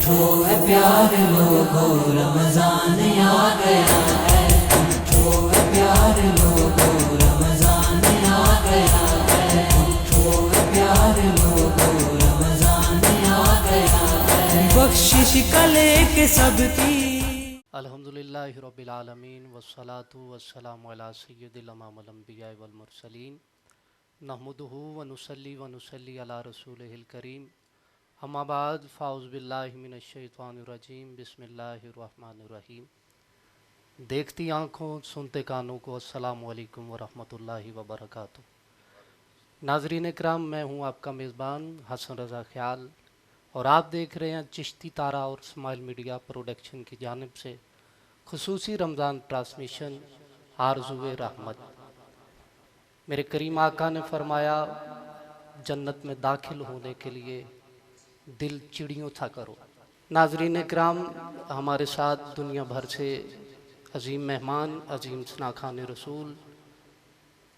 उठो है प्यारे लोगों, रमजान आ गया है। उठो है प्यारे लोगों, रमजान आ गया है। उठो है प्यारे लोगों, रमजान आ गया है। बख्शिश का लेके सबकी। अल्हम्दुलिल्लाहि रब्बिल आलमीन वस्सलातु वस्सलामु अला सय्यिदिल अमामिल अंबिया वल मुरसलीन नहमदुहु व नुसल्ली अला रसूलिहिल करीम। अम्मा बाद फ़ाउज़ बिल्लाहि मिनश शैतानिर रजीम बिस्मिल्लाहिर रहमानिर रहीम। देखती आँखों सुनते कानों को अस्सलामु अलैकुम व रहमतुल्लाहि व बरकातुहू। नाज़रीन इकराम, मैं हूँ आपका मेज़बान हसन रज़ा ख़याल और आप देख रहे हैं चिश्ती तारा और स्माइल मीडिया प्रोडक्शन की जानिब से खुसूसी रमज़ान ट्रांसमिशन आरज़ुए रहमत। मेरे करीम आका ने फरमाया, जन्नत में दाखिल होने के लिए दिल चिड़ियों सा करो। नाज़रीन इकराम, हमारे साथ दुनिया भर से अजीम मेहमान अजीम शनाखान रसूल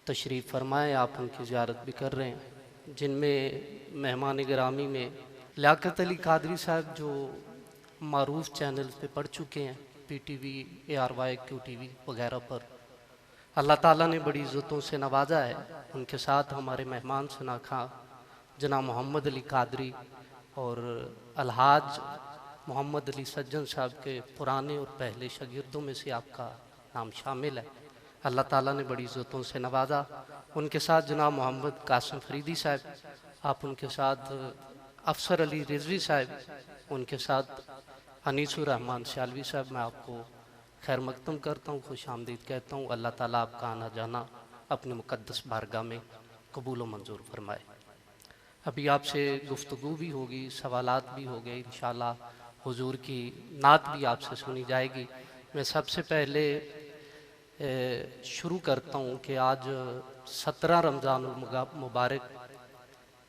तशरीफ़ फरमाए, आप उनकी ज़ियारत भी कर रहे हैं, जिनमें मेहमान गिरामी में लियाकत अली कादरी साहब, जो मारूफ चैनल्स पे पढ़ चुके हैं, PTV, ARY, QTV वगैरह पर। अल्लाह ताला ने बड़ी इज़्ज़तों से नवाजा है। उनके साथ हमारे मेहमान शनाखा जनाब मोहम्मद अली कादरी और अलहाज मोहम्मद अली सज्जन साहब के पुराने और पहले शागिर्दों में से आपका नाम शामिल है। अल्लाह ताला ने बड़ी इज़्ज़तों से नवाजा। उनके साथ जनाब मोहम्मद कासिम फरीदी साहब, आप उनके साथ अफसर अली रिजवी साहब, उनके साथ अनीसुर रहमान सियालवी साहब। मैं आपको खैर मकदम करता हूँ, खुश आमदीद कहता हूँ। अल्लाह ताला आपका आना जाना अपने मुक़द्दस बारगाह में कबूल व मंजूर फरमाए। अभी आपसे गुफ्तगू भी होगी, सवालात भी हो गए, इंशाअल्लाह हुजूर की नात भी आपसे सुनी जाएगी। मैं सबसे पहले शुरू करता हूँ कि आज 17 रमज़ान मुबारक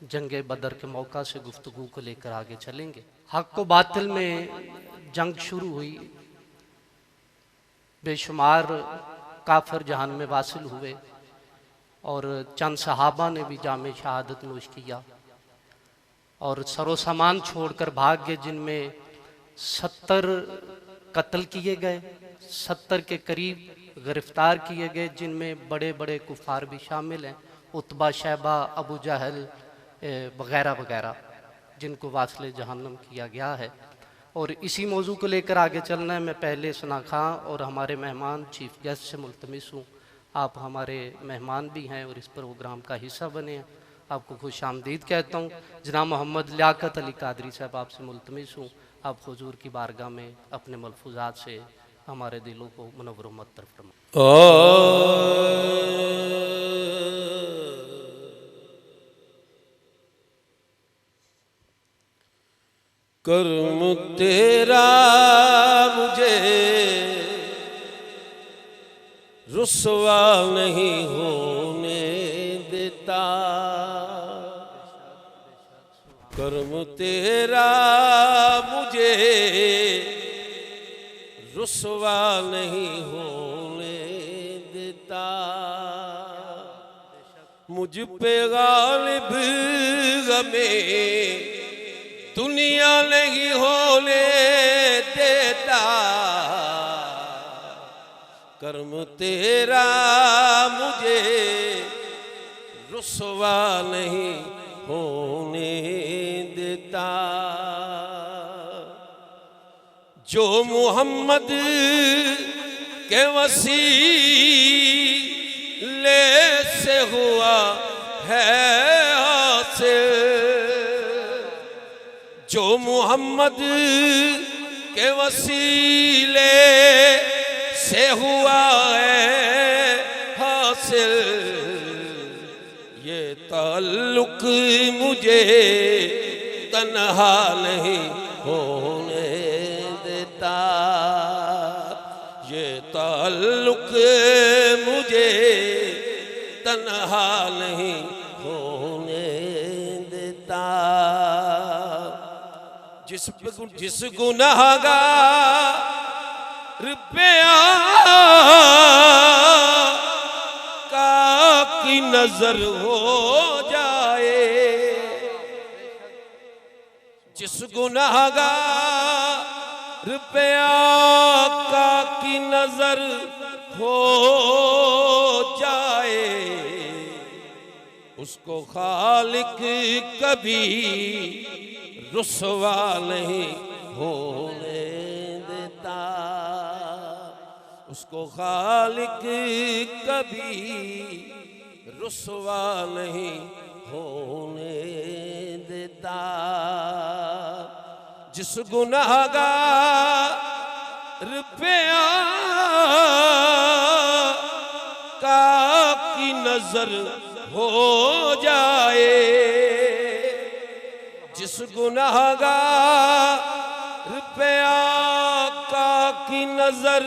जंग बदर के मौका से गुफ्तगू को लेकर आगे चलेंगे। हक़ व बातिल में जंग शुरू हुई, बेशुमार काफिर जहान में वासिल हुए और चंद सहाबा ने भी जामे शहादत नोश किया और सरो सामान छोड़कर भाग गए, जिनमें 70 कत्ल किए गए, 70 के करीब गिरफ्तार किए गए, जिनमें बड़े बड़े कुफार भी शामिल हैं, उतबा, शैबा, अबू जहल वगैरह वगैरह, जिनको वासले जहन्नम किया गया है। और इसी मौजू को लेकर आगे चलना है। मैं पहले सना खां और हमारे मेहमान चीफ गेस्ट से मुल्तमिस हूँ, आप हमारे मेहमान भी हैं और इस प्रोग्राम का हिस्सा बने हैं, आपको खुश आमदीद कहता हूँ। जनाब मोहम्मद लियाकत अली कादरी साहब, आपसे मुल्तमिस हूँ, आप हुजूर की बारगाह में अपने मलफूजात से हमारे दिलों को मुनव्वर मुअत्तर फरमाएं। कर्म तेरा मुझे रुसवा नहीं होने देता, कर्म तेरा मुझे रुसवा नहीं होने देता। मुझ पे गालिब गमे दुनिया नहीं होने देता, कर्म तेरा मुझे रुसवा नहीं होने देता। जो मोहम्मद के वसीले से हुआ है हासिल, जो मोहम्मद के वसीले से हुआ है हासिल, ये ताल्लुक मुझे तन्हा नहीं होने देता, ये ताल्लुक मुझे तन्हा नहीं होने देता। जिस गुनाहगार पे आका की नजर हो जाए, जिस गुनाहगार रुपया का की नजर हो जाए, उसको खालिक कभी रुसवा नहीं होने देता, उसको खालिक कभी रुसवा नहीं होने देता। जिस गुनाहगार पे आका की नजर हो जाए, जिस गुनाहगार पे आका की नजर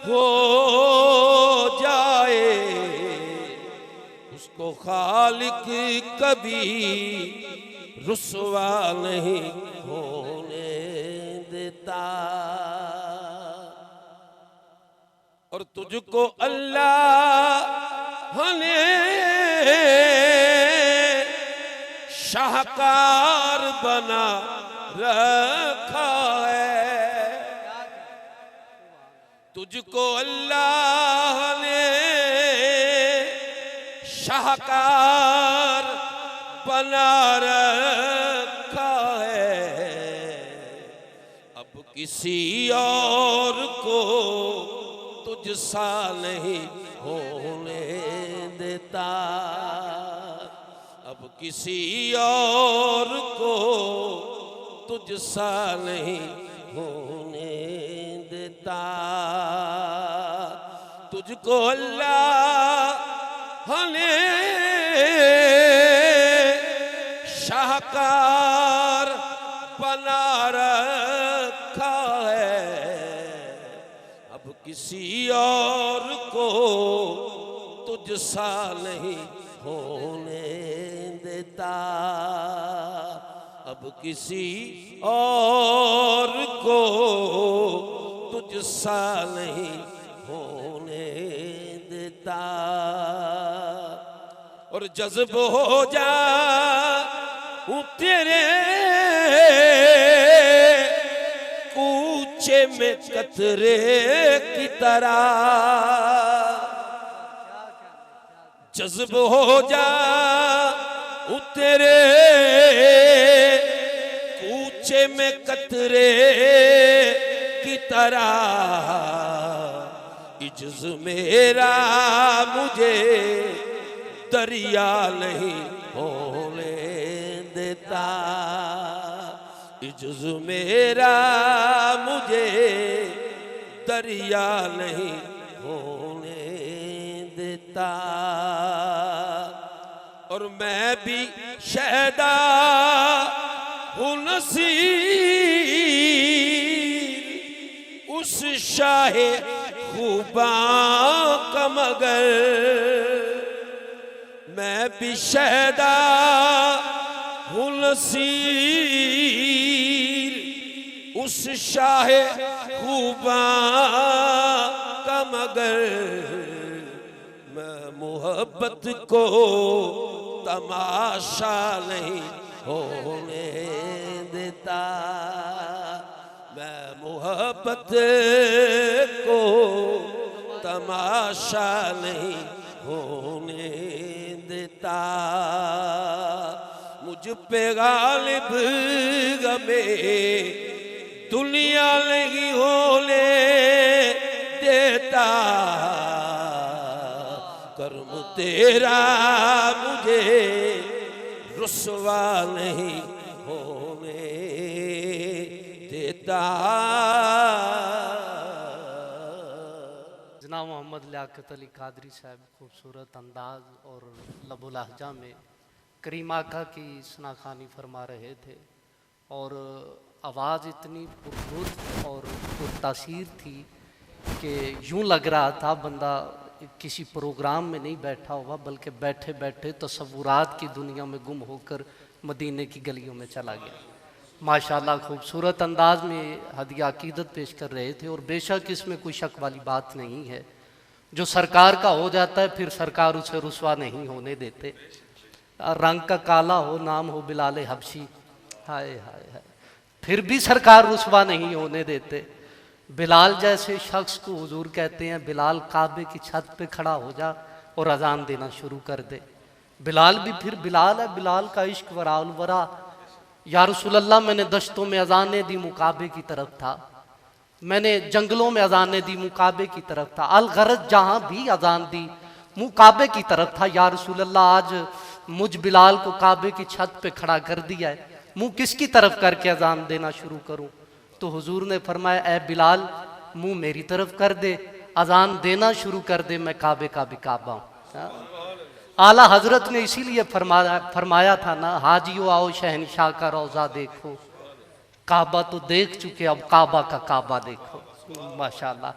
हो जाए, उसको खालिक कभी रुसवा नहीं होने देता। और तुझको अल्लाह ने शाहकार बना रखा है, तुझको अल्लाह ने शाहकार बना रखा है। अब किसी और को तुझसा नहीं होने देता, अब किसी और को तुझसा नहीं होने देता। तुझको अल्लाह ने शाहकार बना रखा है, अब किसी और को तुझसा नहीं होने देता, अब किसी और को तुझसा नहीं होने देता। और जज्ब हो जा तेरे कूचे में कतरे की तरह, जज्ब हो जा तेरे कूचे में कतरे की तरह, इज्ज मेरा मुझे दरिया नहीं होने देता, इज्ज मेरा मुझे दरिया नहीं होने देता। और मैं भी शहदा हूँ नसीर उस शाहे खूबा का, मगर मैं भी शहदा हूँ नसीर उस शाहे खूबा का, मगर मैं मोहब्बत को तमाशा नहीं होने देता, मैं मोहब्बत को तमाशा नहीं होने देता। मुझ पे गालिब गमे दुनिया नहीं होने देता, कर्म तेरा मुझे रुसवा नहीं होने देता। जनाब मोहम्मद लियाकत अली कादरी साहब खूबसूरत अंदाज और लबो लहजा में करीम आका की सनाखानी फरमा रहे थे, और आवाज़ इतनी पुरगुत और पुरतासीर थी कि यूँ लग रहा था बंदा किसी प्रोग्राम में नहीं बैठा हुआ, बल्कि बैठे बैठे तसव्वुरात की दुनिया में गुम होकर मदीने की गलियों में चला गया। माशाल्लाह खूबसूरत अंदाज में हदिया अकीदत पेश कर रहे थे, और बेशक इसमें कोई शक वाली बात नहीं है। जो सरकार का हो जाता है फिर सरकार उसे रुसवा नहीं होने देते। रंग का काला हो, नाम हो बिलाल हबशी, हाय हाय हाय। फिर भी सरकार रुसवा नहीं होने देते। बिलाल जैसे शख्स को हुजूर कहते हैं, बिलाल काबे की छत पे खड़ा हो जा और अजान देना शुरू कर दे। बिलाल भी फिर बिलाल है, बिलाल का इश्क वराउल वरा। या रसूलल्लाह, मैंने दश्तों में अजानें दी, मुकाबे की तरफ था। मैंने जंगलों में अजानें दी, मुकाबे की तरफ था। अल गरज जहां भी अजान दी, मुकाबे की तरफ था। या रसूलल्लाह, आज मुझ बिलाल को काबे की छत पे खड़ा कर दिया है, मुंह किसकी तरफ करके अजान देना शुरू करूं? तो हुजूर ने फरमाया, ए बिलाल, मुंह मेरी तरफ कर दे, अजान देना शुरू कर दे, मैं काबे का भी काबा हूं। आला हजरत ने इसीलिए फरमाया था ना, हाजियो आओ शहनशाह का रोजा देखो, काबा तो देख चुके, अब काबा का काबा देखो। माशाअल्लाह।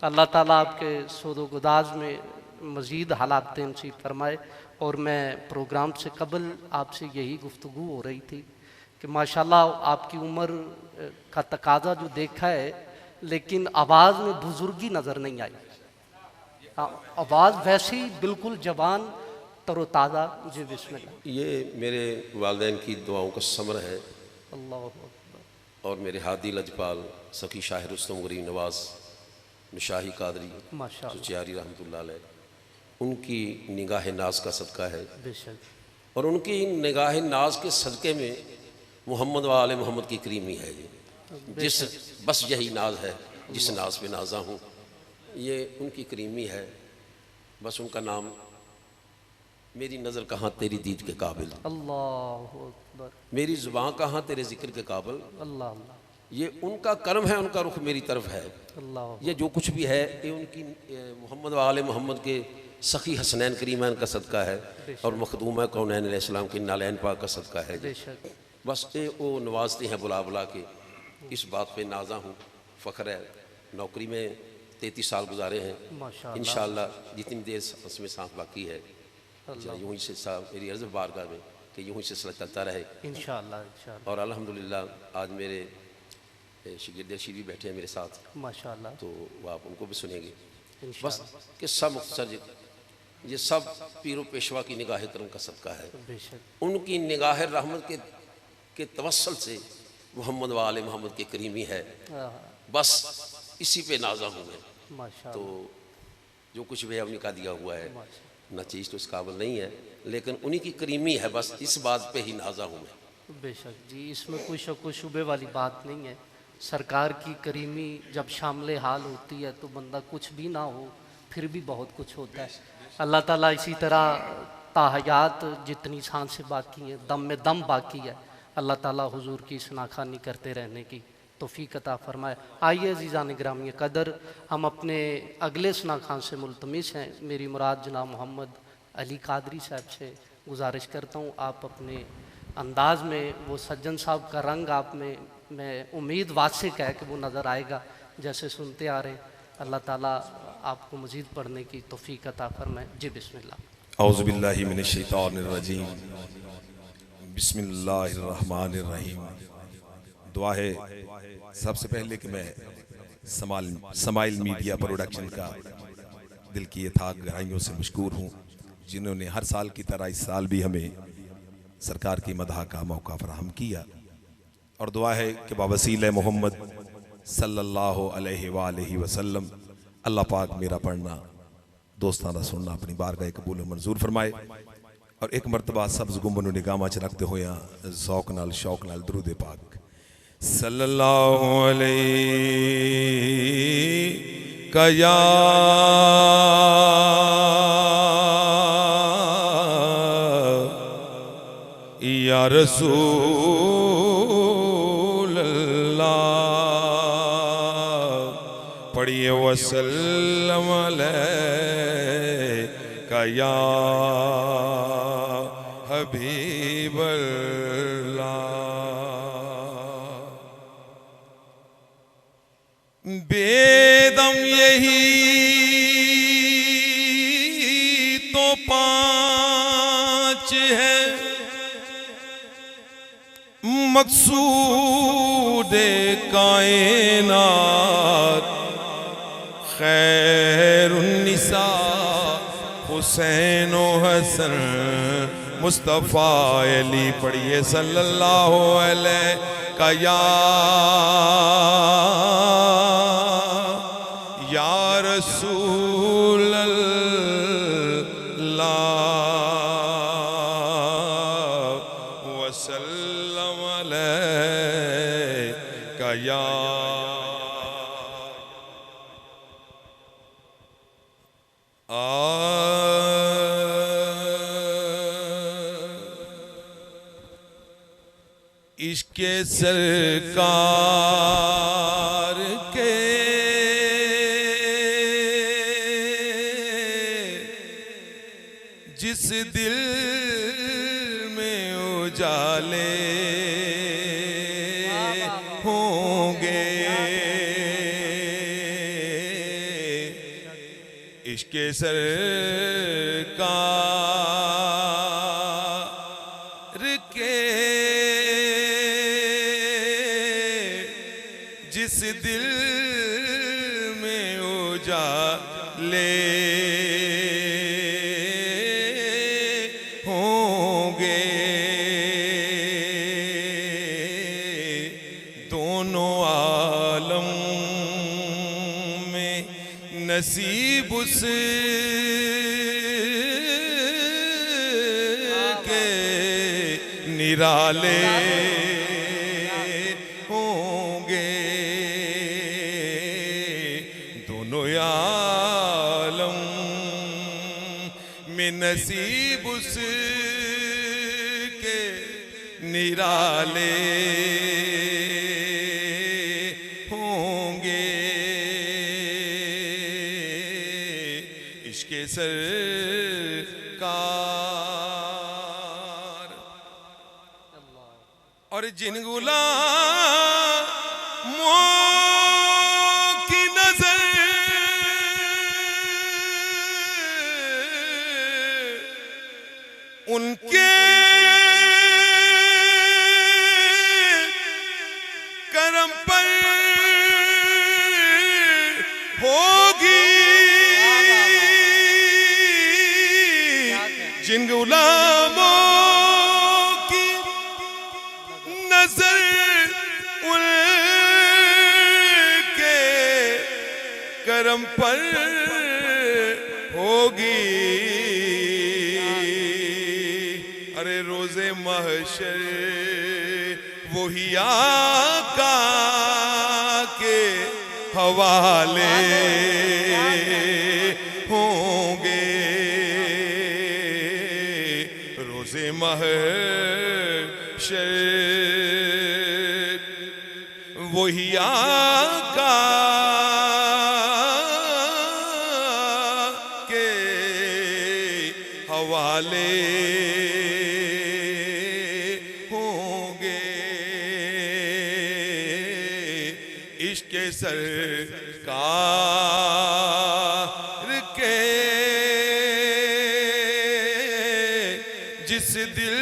अल्लाह ताला आपके सोदो गुदाज में मज़ीद हालात नसीब फरमाए। और मैं प्रोग्राम से कबल आपसे यही गुफ्तगू हो रही थी कि माशाअल्लाह आपकी उम्र का तकाजा जो देखा है, लेकिन आवाज़ में बुजुर्गी नज़र नहीं आई। आवाज़ वैसे ही बिल्कुल जवान तरोताज़ा। जी बिस्मिल्लाह। ये मेरे वालिदैन की दुआओं का समर है। अल्लाहु अकबर। और मेरे हादी लजपाल सखी शाह रुस्तम गरीब नवाज शाही कादरी माशाअल्लाह, सुचियारी रहमतुल्लाह अलैह, उनकी निगाह नाज का सदका है। बेशक। और उनकी निगाह नाज के सदक़े में मोहम्मद वाले मोहम्मद की करीमी है। जिस बस यही नाज है, जिस नाज पे नाजा हूँ, ये उनकी करीमी है। बस उनका नाम, मेरी नज़र कहाँ तेरी दीद के काबिल, अल्लाहु अकबर। मेरी ज़ुबान कहाँ तेरे ज़िक्र के काबिल। अल्लाह अल्लाह। ये उनका करम है, उनका रुख मेरी तरफ है। अल्लाह। ये जो कुछ भी है, ये उनकी मोहम्मद वाले मोहम्मद के सखी हसनैन करीमैन का सदका है और मखदूम कौनैन अलैहिस्सलाम की नालैन पाक का सदका है। बेशक। बस ये वो नवाजते हैं बुला बुला के। इस बात पे नाजा हूँ, फ़ख्र है। नौकरी में 33 साल गुजारे हैं। माशाअल्लाह। इंशाअल्लाह जितनी देर उसमें सांस बाकी है, यूँ ही सिलसिला मेरी अर्ज़ बारगाह में कि यूँ ही सिलसिला चलता रहे इंशाअल्लाह इंशाअल्लाह। और अल्हम्दुलिल्लाह आज मेरे शिगिर्द शीर भी बैठे हैं मेरे साथ, माशाअल्लाह। तो वो आप उनको भी सुनेंगे। इंशाअल्लाह। बस किस्सा मुख्तसर, ये सब पीरो पेशवा की निगाह करम का सदका है। बेशक। उनकी निगाह रहमत के तवस्सल से मोहम्मद वाले मोहम्मद की करीमी है। बस इसी पे नाजा हूँ मैं। माशाअल्लाह। तो जो कुछ भी उन्हीं का दिया हुआ है, न चीज़ तो इस काबिल नहीं है, लेकिन उन्हीं की करीमी है। बस इस बात पे ही नाजा हूँ मैं। बेशक जी, इसमें कोई शक व शुबे वाली बात नहीं है। सरकार की करीमी जब शामिल हाल होती है तो बंदा कुछ भी ना हो फिर भी बहुत कुछ होता है। अल्लाह ताला इसी तरह ताहयात जितनी सांसें बाकी हैं, दम में दम बाकी है, अल्लाह ताला हुजूर की शनाखानी करते रहने की तौफीक अता फरमाए। आइए अज़ीज़ान गिरामी कदर, हम अपने अगले शनाखान से मुल्तमिस हैं। मेरी मुराद जनाब मोहम्मद अली कादरी साहब से गुजारिश करता हूँ, आप अपने अंदाज में वो सज्जन साहब का रंग आप में, मैं उम्मीद वासिक है कि वो नज़र आएगा जैसे सुनते आ रहे। अल्लाह ताला आपको मज़ीद पढ़ने की तौफीक अता फरमाए। जी बिस्मिल्लाह। औज़ु बिल्लाहि मिनश शैतानिर रजीम, बिस्मिल्लाहिर रहमानिर रहीम। दुआ है सबसे पहले कि मैं समाइल मीडिया प्रोडक्शन का दिल की थाक गहराइयों से मशकूर हूँ, जिन्होंने हर साल की तरह इस साल भी हमें सरकार की मदह का मौका फराहम किया। और दुआ है कि बावसीले मोहम्मद सल्लल्लाहु अलैहि वसल्लम अल्लाह पाक मेरा पढ़ना, दोस्ताना सुनना अपनी बारगाह कबूल मंजूर फरमाए। और एक मरतबा सब्ज़ गुंबद निगाह च रखते हुए ज़ौक नाल शौक नाल दुरूद पाक सल्लल्लाहु अलैहि या रसूल अल्लाह। पढ़िए वसल्लम अलैका या हबीब अल्लाह। बेदम यही तो पांच है मकसूद कायनात, खैरुन्निसा हुसैन व हसन मुस्तफ़ा अली पढ़िए सल्लल्लाहु अलैहि का या रसूल अल्लाह वसल्लम अलैका या इश्क़े सरकार के जिस दिल में उजाले होंगे इश्क़े सरकार के जिस दिल में उजाले होंगे दोनों आलम में नसीब उस के निराले होंगे दोनों आलम में नसीब उस के निराले होंगे इश्क़े सरकार और जिन गुलामों की नजर उनके करम पर होगी जिन गुलामों की नजर उनके करम पर होगी अरे रोज़े महशर वही आका के हवाले होंगे रोज़े महशर वही आका के हवाले इश्क़े सरकार के जिस दिल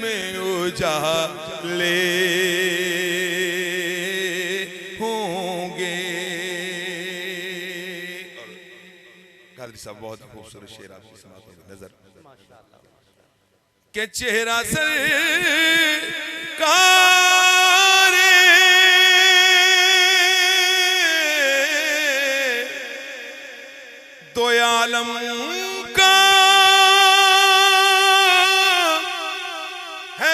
में उजाले होंगे कादरी साहब बहुत खूबसूरत शेर आपकी समाते हुए नजर के चेहरा सरकार दो आलम का है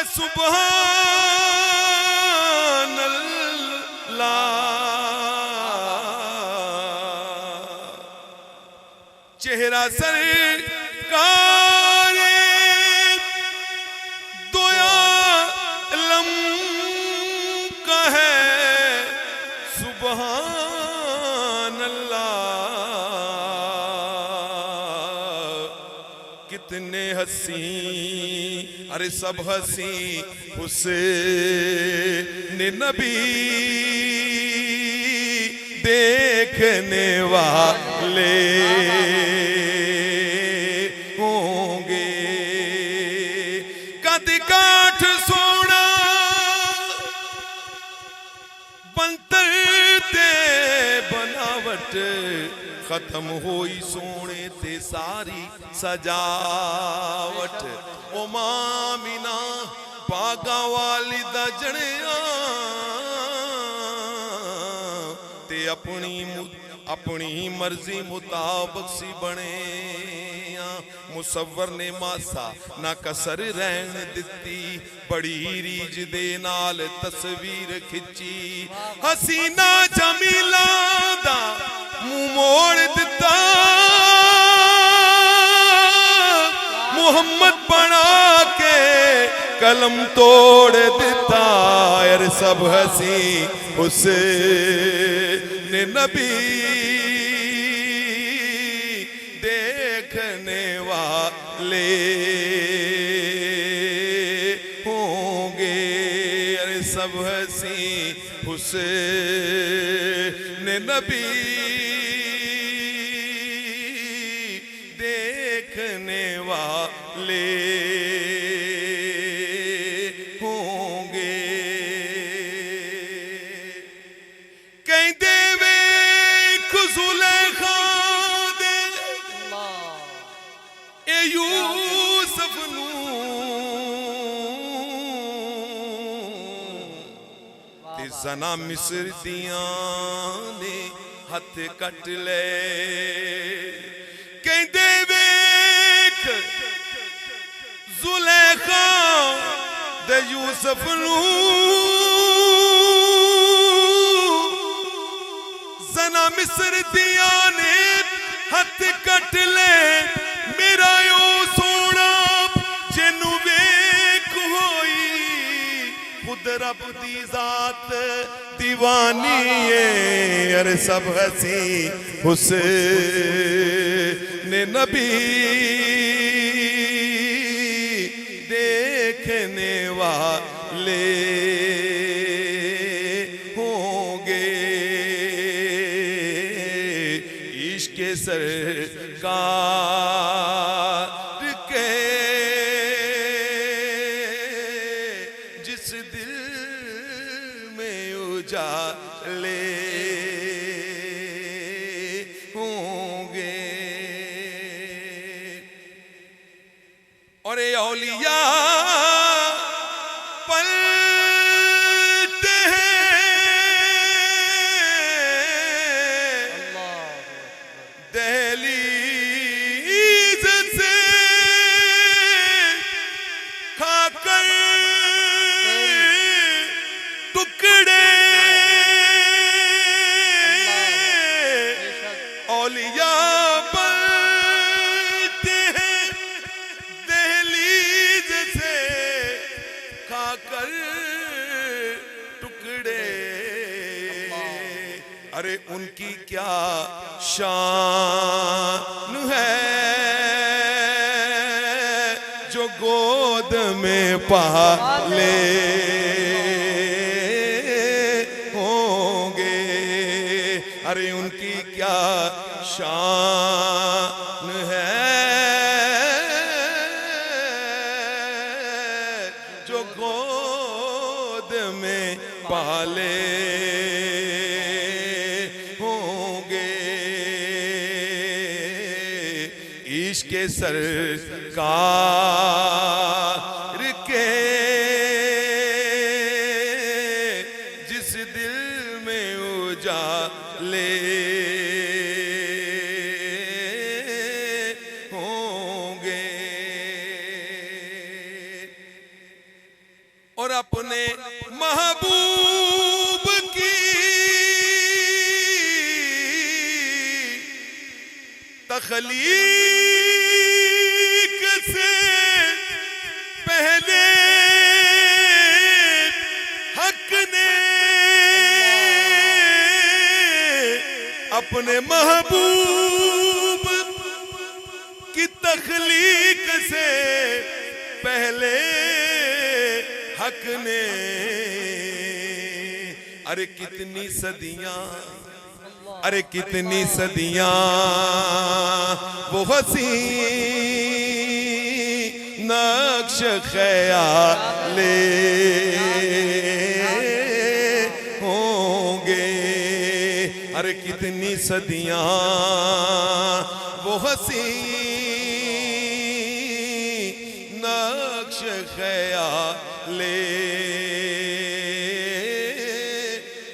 सुभान अल्लाह चेहरा सरकार दो आलम का है सुभान अल्लाह कितने हसी अरे सब हसी हुस्न नबी देखने वाले होंगे कद काठ सोना बनतर ते बनावट खत्म होई सोने ते सारी सजावट ओ मामिना बागा वाली दा जणिया ते अपनी मर्जी मुताबिक सी बने मुसव्वर ने मासा ना कसर रहन दिती बड़ी रीज दे नाल तस्वीर खिंची हसीना जमीला दा मुंह मोड़ दिता मोहम्मद बना के कलम तोड़ दिता यार सब हसी हुसैन नबी देखने वाले होंगे अरे सब हसी हुसैन नबी देखने वाले होंगे कहते वे खुजुलेखा दे ए यूसुफ नू ते जना मिस्र दियां ने हथ कट ले कहते वेख जुलेखा दे यूसुफ नू जना मिस्र दियां ने हथ कट ले मेरा यो सोना जिन्नू वेख होई खुद रब दी जात दीवानी है अरे सब हसी हुसैन नबी देखने वाले होंगे इश्क सरकार के जिस दिल में उजाले होंगे और ये औलिया पलते हैं दहलीज से खाकर टुकड़े औलिया पलते हैं दहलीज से खाकर टुकड़े अरे उनकी क्या शान है जो गोद में पाले होंगे अरे उनकी क्या शान है जो गोद में पाले होंगे इश्क सरकार के जिस दिल में उजाले होंगे और अपने महबूब की तखलीक से पहले हक ने अपने महबूब की तखलीक से पहले हक ने अरे कितनी सदियां अरे कितनी सदियां वो हसी नक्श ख्याले होंगे अरे कितनी सदियां वो हंसी नक्श ख्याले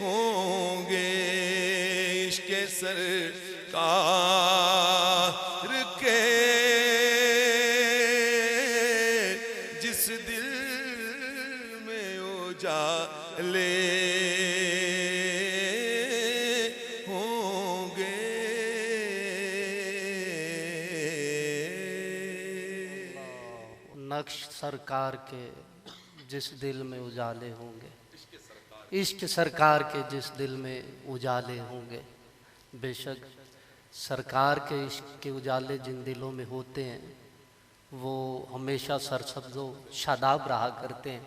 होंगे इश्क़ सरकार के जिस दिल में उजाले होंगे। नक्श सरकार के जिस दिल में उजाले होंगे, इश्क सरकार के जिस दिल में उजाले होंगे। बेशक सरकार के इश्क के उजाले जिन दिलों में होते हैं वो हमेशा सरसब्ज़ो शादाब रहा करते हैं।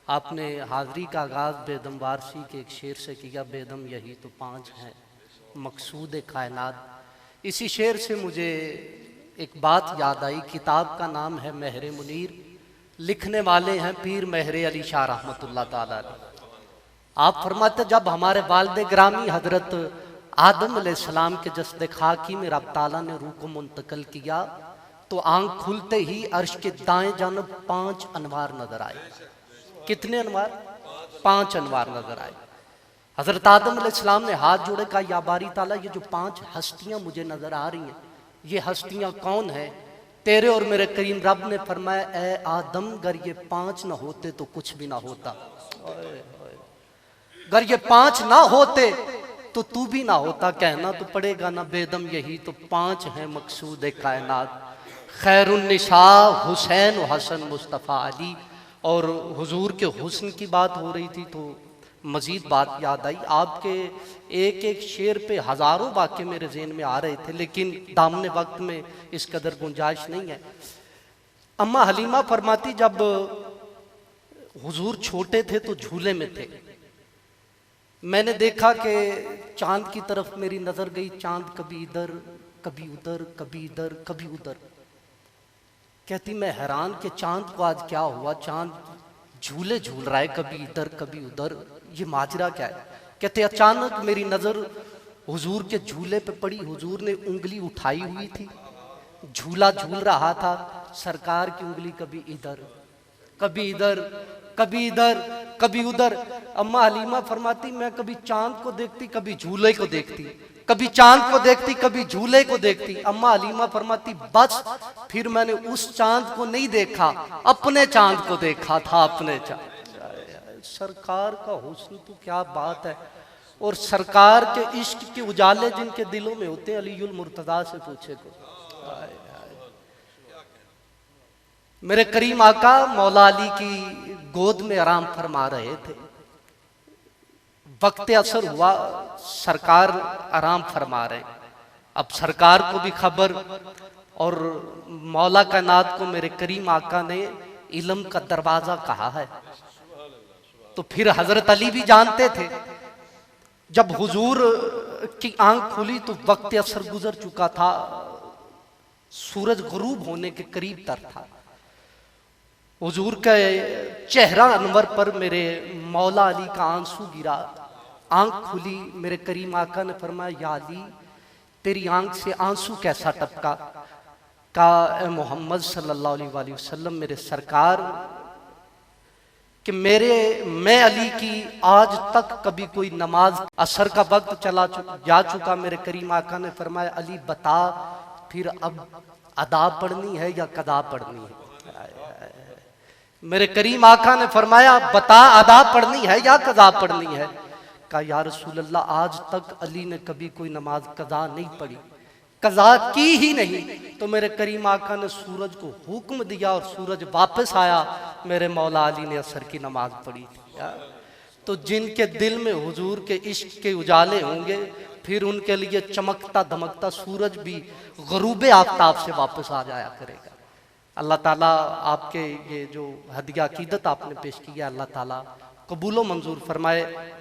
आपने हाज़री का आगाज़ बेदम वारसी के एक शेर से किया, बेदम यही तो पाँच हैं मकसूद कायनात। इसी शेर से मुझे एक बात याद आई। किताब का नाम है महर मुनीर, लिखने वाले हैं पीर महर अली शाह रहमतुल्लाह ताला अलैह। आप फरमाते जब हमारे वालिद ग्रामी हजरत आदम अलैहिस्सलाम के जस्द खाकी में रब ताला ने रूह को मुंतकिल किया तो आंख खुलते ही अर्श के दाएं जानब 5 अनवार नजर आए। कितने अनवार? 5 अनवार नजर आए। हजरत आदम अलैहिस्सलाम ने हाथ जोड़े, कहा या बारी ताला ये जो 5 हस्तियां मुझे नजर आ रही हैं ये हस्तियां कौन है? तेरे और मेरे करीम रब ने फरमाया ए आदम अगर ये 5 ना होते तो कुछ भी ना होता। अगर ये 5 ना होते तो तू भी ना होता। कहना तो पड़ेगा ना बेदम यही तो 5 हैं मकसूद कायनात। खैरुन्निसा हुसैन हसन मुस्तफ़ा अली। और हुजूर के हुस्न की बात हो रही थी तो मज़ीद बात याद आई। आपके एक एक शेर पे हज़ारों वाक़े मेरे ज़हन में आ रहे थे लेकिन दामने वक्त में इस कदर गुंजाइश नहीं है। अम्मा हलीमा फरमाती जब हुजूर छोटे थे तो झूले में थे, मैंने देखा कि चांद की तरफ मेरी नज़र गई। चांद कभी इधर कभी उधर, कभी इधर कभी उधर। कहती मैं हैरान कि चांद को आज क्या हुआ, चांद झूले झूल रहा है कभी इधर कभी उधर, ये माजरा क्या है? कहते अचानक मेरी नज़र हुजूर के झूले पे पड़ी। हुजूर ने उंगली उठाई हुई थी, झूला झूल रहा था। सरकार की उंगली कभी इधर कभी इधर कभी इधर कभी उधर। अम्मा हलीमा फरमाती मैं कभी चांद को देखती कभी झूले को देखती, कभी चांद को देखती कभी झूले को देखती। अम्मा हलीमा फरमाती बस फिर मैंने उस चांद को नहीं देखा, अपने चांद को देखा था, अपने चांद। सरकार का हुस्न तो क्या बात है। और सरकार के इश्क के उजाले जिनके दिलों में होते हैं, अलीउल मुर्तजा से पूछे को। मेरे करीम आका मौला अली की गोद में आराम फरमा रहे थे। वक्त असर हुआ, सरकार आराम फरमा रहे। अब सरकार को भी खबर और मौला कायनात को मेरे करीम आका ने इल्म का दरवाजा कहा है तो फिर हजरत अली भी जानते थे। जब हुजूर की आंख खुली तो वक्त असर गुजर चुका था, सूरज गुरूब होने के करीब तर था। हुजूर के चेहरा अनवर पर मेरे मौला अली का आंसू गिरा। आंख खुली, मेरे करीम आका ने फरमाया या अली तेरी आंख से आंसू कैसा टपका? का मोहम्मद सल्लल्लाहु अलैहि वसल्लम मेरे सरकार कि मैं अली की आज तक कभी कोई नमाज असर का वक्त जा चुका। मेरे करीम आका ने फरमाया अली बता फिर अब अदा पढ़नी है या कदा पढ़नी है? मेरे करीम आका ने फरमाया बता अदा पढ़नी है या कदा पढ़नी है? कहा या रसूल अल्लाह आज तक अली ने कभी कोई नमाज कदा नहीं पढ़ी, कजा की ही नहीं। तो मेरे करीम आका ने सूरज को हुक्म दिया और सूरज वापस आया। मेरे मौला अली ने असर की नमाज पढ़ी थी। तो जिनके दिल में हुजूर के इश्क के उजाले होंगे फिर उनके लिए चमकता धमकता सूरज भी गरूब आफ्ताब से वापस आ जाया करेगा। अल्लाह ताला आपके ये जो हदिया अकीदत आपने पेश किया अल्लाह ताला कबूलो मंजूर फरमाए।